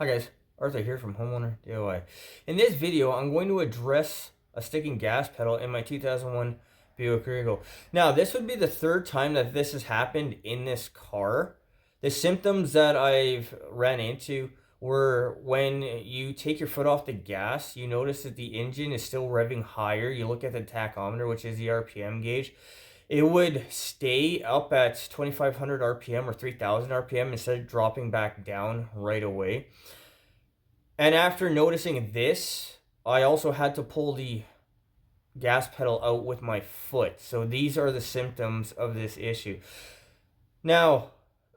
Hi guys, Arthur here from Homeowner DIY. In this video, I'm going to address a sticking gas pedal in my 2001 Buick Regal. Now, this would be the third time that this has happened in this car. The symptoms that I've ran into were when you take your foot off the gas, you notice that the engine is still revving higher. You look at the tachometer, which is the RPM gauge. It would stay up at 2,500 RPM or 3,000 RPM instead of dropping back down right away. And after noticing this, I also had to pull the gas pedal out with my foot. So these are the symptoms of this issue. Now,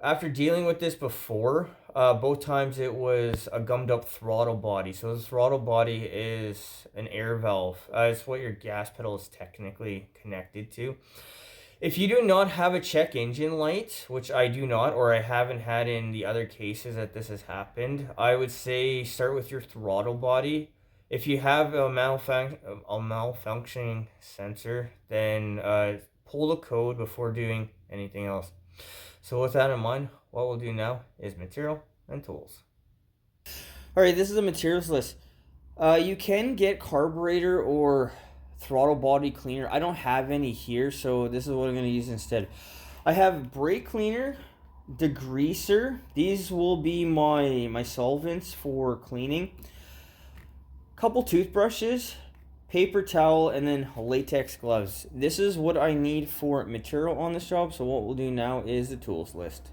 after dealing with this before, both times it was a gummed up throttle body. So the throttle body is an air valve. It's what your gas pedal is technically connected to. If you do not have a check engine light, which I do not, or I haven't had in the other cases that this has happened, I would say start with your throttle body. If you have a malfunctioning sensor, then pull the code before doing anything else. So with that in mind, what we'll do now is material and tools. Alright, this is the materials list. You can get carburetor or throttle body cleaner. I don't have any here, so this is what I'm going to use instead. I have brake cleaner, degreaser. These will be my solvents for cleaning. Couple toothbrushes, paper towel, and then latex gloves. This is what I need for material on this job, so what we'll do now is the tools list.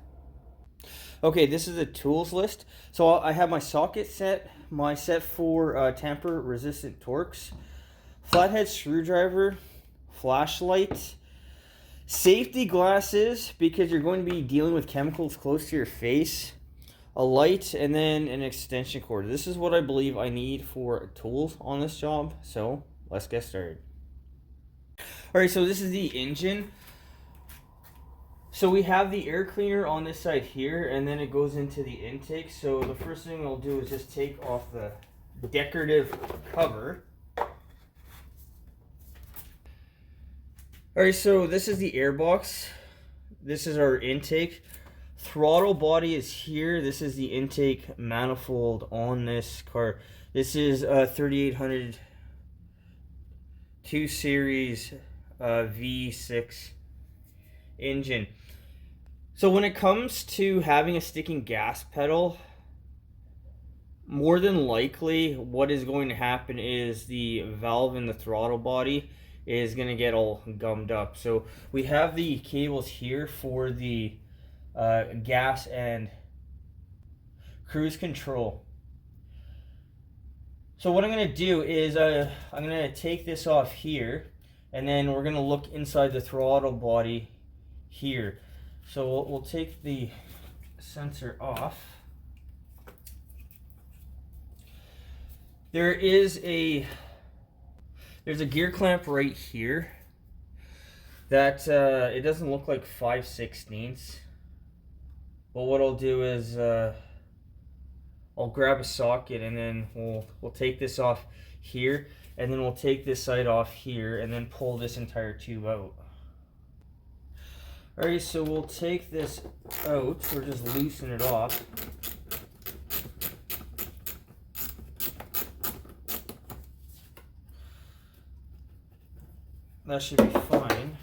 Okay, this is the tools list. So I have my socket set, my set for tamper resistant Torx, flathead screwdriver, flashlight, safety glasses because you're going to be dealing with chemicals close to your face, a light, and then an extension cord. This is what I believe I need for tools on this job, so let's get started. Alright, so this is the engine. So we have the air cleaner on this side here, and then it goes into the intake. So the first thing I'll do is just take off the decorative cover. Alright, so this is the air box. This is our intake. Throttle body is here. This is the intake manifold on this car. This is a 3800 2 Series V6 engine. So when it comes to having a sticking gas pedal, more than likely what is going to happen is the valve in the throttle body is going to get all gummed up. So we have the cables here for the gas and cruise control. So what I'm going to do is I'm going to take this off here, and then we're going to look inside the throttle body here. So we'll take the sensor off. There's a gear clamp right here that it doesn't look like 5/16. But what I'll do is I'll grab a socket, and then we'll take this off here, and then we'll take this side off here, and then pull this entire tube out. Alright, so we'll take this out, or just loosen it off. That should be fine.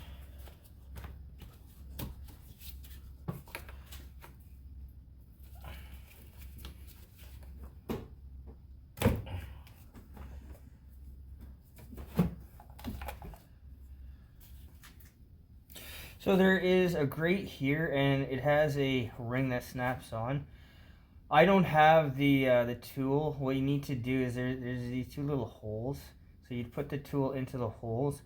So there is a grate here, and it has a ring that snaps on. I don't have the tool. What you need to do is there's these two little holes. So you'd put the tool into the holes,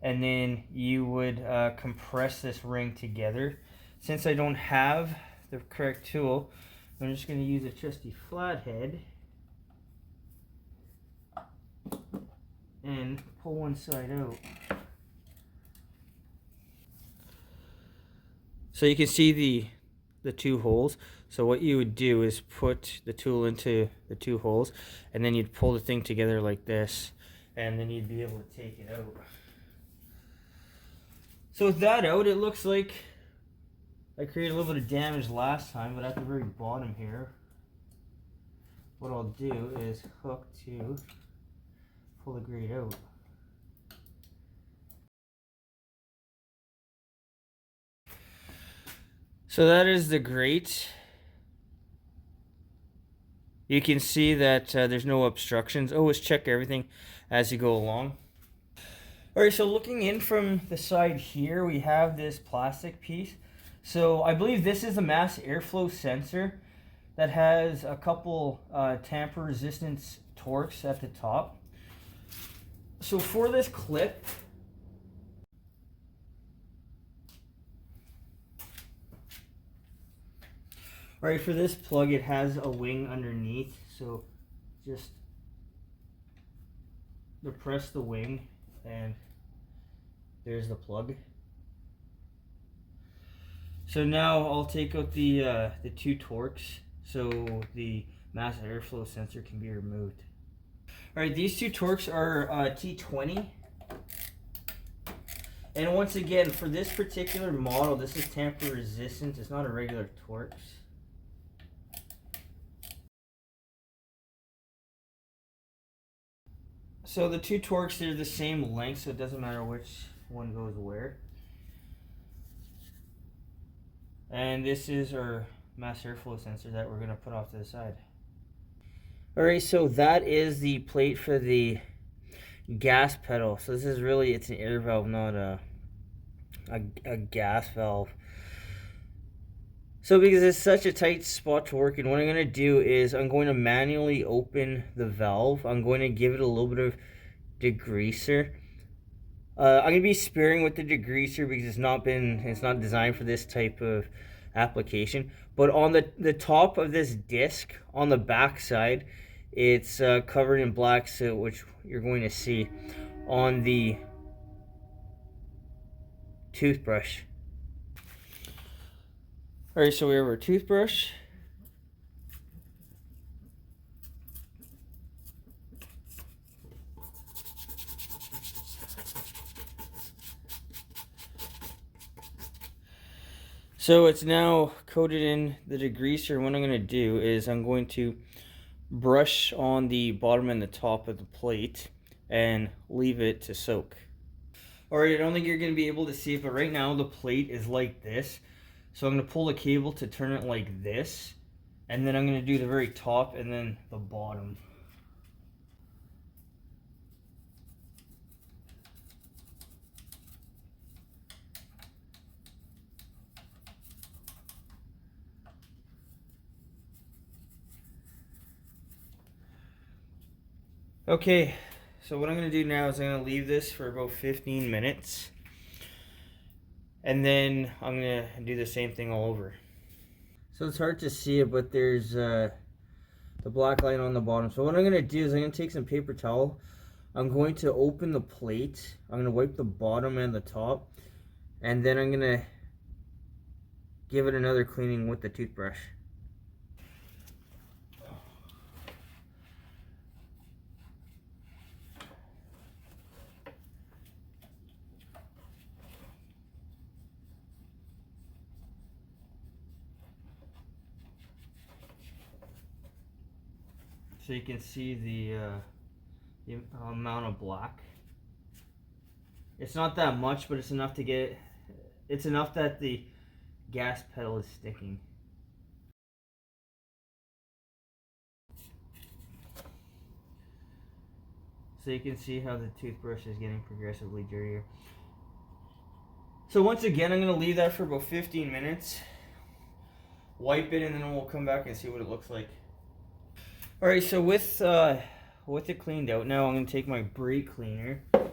and then you would compress this ring together. Since I don't have the correct tool, I'm just going to use a trusty flathead and pull one side out. So you can see the two holes. So what you would do is put the tool into the two holes, and then you'd pull the thing together like this, and then you'd be able to take it out. So with that out, it looks like I created a little bit of damage last time, but at the very bottom here, what I'll do is hook to pull the grate out. So that is the grate. You can see that there's no obstructions. Always check everything as you go along. Alright, so looking in from the side here, we have this plastic piece. So I believe this is a mass airflow sensor that has a couple tamper resistance torques at the top. So for this clip, alright, for this plug, it has a wing underneath. So just depress the wing and there's the plug. So now I'll take out the two torques so the mass airflow sensor can be removed. Alright, these two torques are T20. And once again, for this particular model, this is tamper resistant. It's not a regular Torx. So the two Torx, they're the same length, so it doesn't matter which one goes where. And this is our mass airflow sensor that we're going to put off to the side. Alright, so that is the plate for the gas pedal. So this is really, it's an air valve, not a gas valve. So because it's such a tight spot to work in, what I'm going to do is I'm going to manually open the valve. I'm going to give it a little bit of degreaser. I'm going to be sparing with the degreaser because it's not designed for this type of application. But on the top of this disc, on the back side, it's covered in black soot, which you're going to see on the toothbrush. Alright, so we have our toothbrush. So it's now coated in the degreaser. What I'm going to do is I'm going to brush on the bottom and the top of the plate and leave it to soak. Alright, I don't think you're going to be able to see it, but right now the plate is like this. So I'm going to pull the cable to turn it like this, and then I'm going to do the very top and then the bottom. Okay, so what I'm going to do now is I'm going to leave this for about 15 minutes. And then I'm going to do the same thing all over. So it's hard to see it, but there's the black line on the bottom. So what I'm going to do is I'm going to take some paper towel. I'm going to open the plate. I'm going to wipe the bottom and the top. And then I'm going to give it another cleaning with the toothbrush. So you can see the amount of black. It's not that much, but it's enough to get, it's enough that the gas pedal is sticking. So you can see how the toothbrush is getting progressively dirtier. So once again, I'm going to leave that for about 15 minutes. Wipe it, and then we'll come back and see what it looks like. Alright, so with it cleaned out, now I'm going to take my brake cleaner. I'm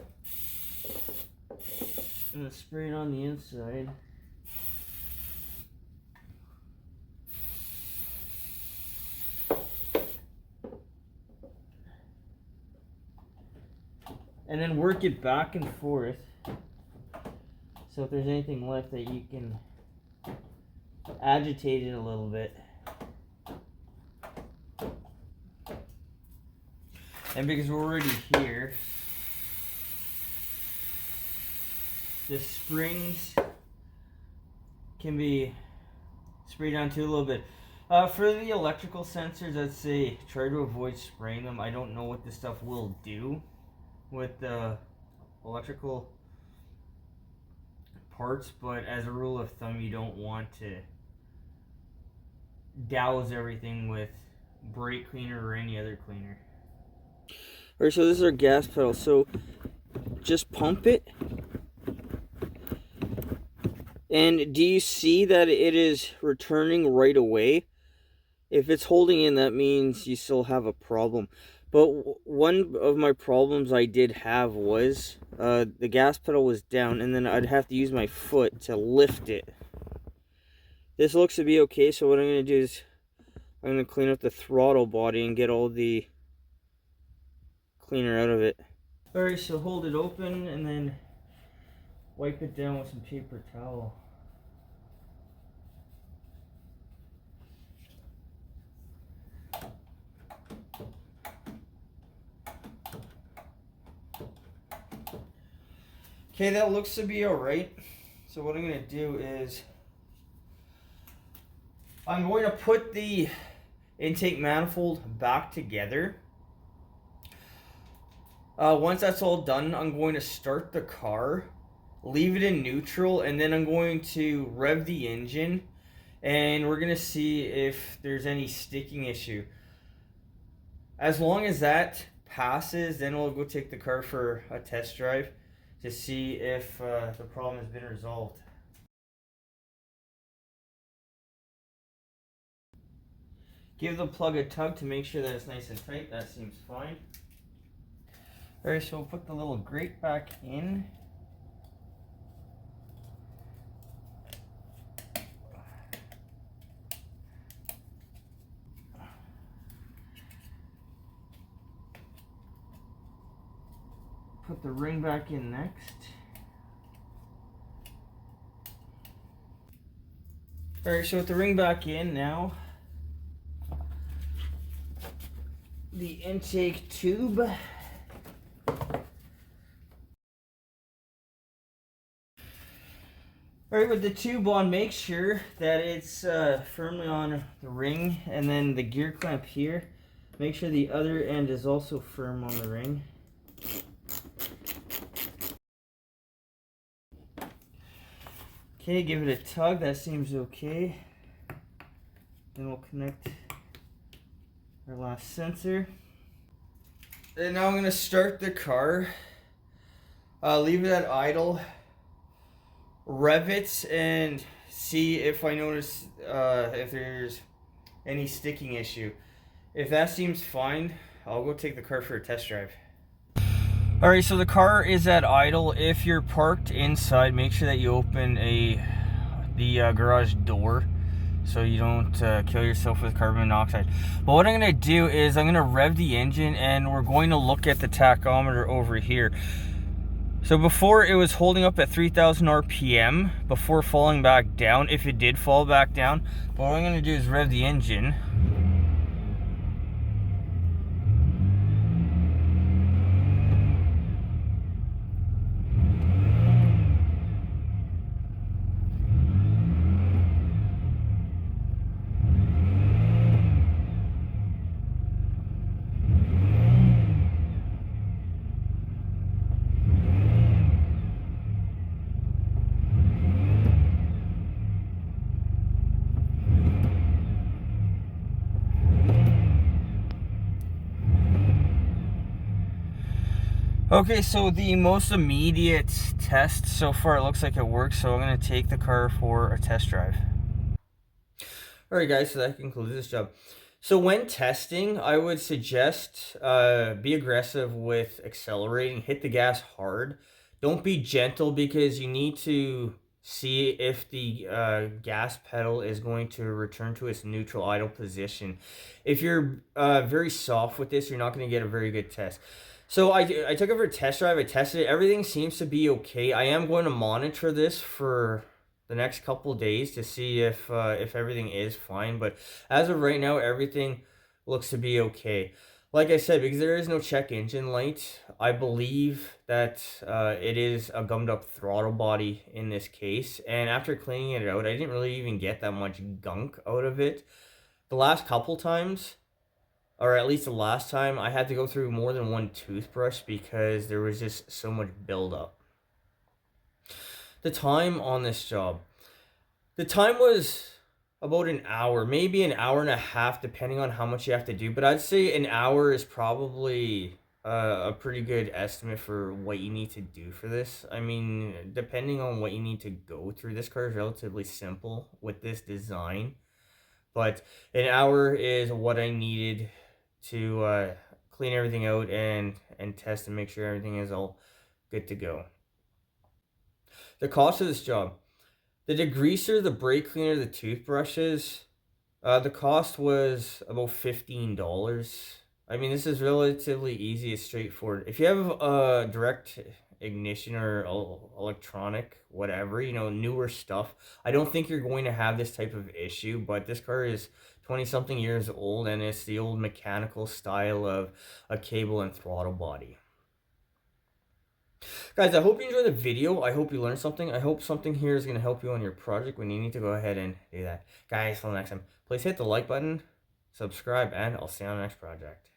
going to spray it on the inside. And then work it back and forth. So if there's anything left, that you can agitate it a little bit. And because we're already here, the springs can be sprayed on too a little bit. For the electrical sensors, I'd say try to avoid spraying them. I don't know what this stuff will do with the electrical parts, but as a rule of thumb, you don't want to douse everything with brake cleaner or any other cleaner. Alright, so this is our gas pedal. So just pump it. And do you see that it is returning right away? If it's holding in, that means you still have a problem. But one of my problems I did have was the gas pedal was down, and then I'd have to use my foot to lift it. This looks to be okay, so what I'm going to do is I'm going to clean up the throttle body and get all the cleaner out of it. Alright, so hold it open and then wipe it down with some paper towel. Okay, that looks to be alright. So what I'm going to do is I'm going to put the intake manifold back together. Once that's all done, I'm going to start the car, leave it in neutral, and then I'm going to rev the engine, and we're going to see if there's any sticking issue. As long as that passes, then we'll go take the car for a test drive to see if the problem has been resolved. Give the plug a tug to make sure that it's nice and tight. That seems fine. Alright, so we'll put the little grate back in. Put the ring back in next. Alright, so with the ring back in now, the intake tube. Alright, with the tube on, make sure that it's firmly on the ring, and then the gear clamp here, make sure the other end is also firm on the ring. Okay, give it a tug, that seems okay. Then we'll connect our last sensor. And now I'm going to start the car, leave it at idle, rev it, and see if I notice if there's any sticking issue. If that seems fine, I'll go take the car for a test drive. Alright, so the car is at idle. If you're parked inside, make sure that you open the garage door so you don't kill yourself with carbon monoxide. But what I'm going to do is I'm going to rev the engine, and we're going to look at the tachometer over here. So before, it was holding up at 3,000 RPM before falling back down, if it did fall back down. But what I'm going to do is rev the engine. Okay, so the most immediate test so far, it looks like it works, so I'm going to take the car for a test drive. Alright guys, so that concludes this job. So when testing, I would suggest be aggressive with accelerating, hit the gas hard. Don't be gentle, because you need to see if the gas pedal is going to return to its neutral idle position. If you're very soft with this, you're not going to get a very good test. So I took it for a test drive. I tested it. Everything seems to be okay. I am going to monitor this for the next couple days to see if everything is fine. But as of right now, everything looks to be okay. Like I said, because there is no check engine light, I believe that it is a gummed up throttle body in this case. And after cleaning it out, I didn't really even get that much gunk out of it. The last couple times, or at least the last time, I had to go through more than one toothbrush because there was just so much buildup. The time on this job. The time was about an hour, maybe an hour and a half, depending on how much you have to do. But I'd say an hour is probably a pretty good estimate for what you need to do for this. I mean, depending on what you need to go through, this car is relatively simple with this design. But an hour is what I needed to clean everything out and test and make sure everything is all good to go. The cost of this job. The degreaser, the brake cleaner, the toothbrushes, the cost was about $15. I mean, this is relatively easy and straightforward. If you have a direct ignition or electronic, whatever, newer stuff, I don't think you're going to have this type of issue, but this car is 20 something years old and it's the old mechanical style of a cable and throttle body. Guys, I hope you enjoyed the video. I hope you learned something. I hope something here is going to help you on your project when you need to go ahead and do that. Guys, till next time, please hit the like button, subscribe, and I'll see you on the next project.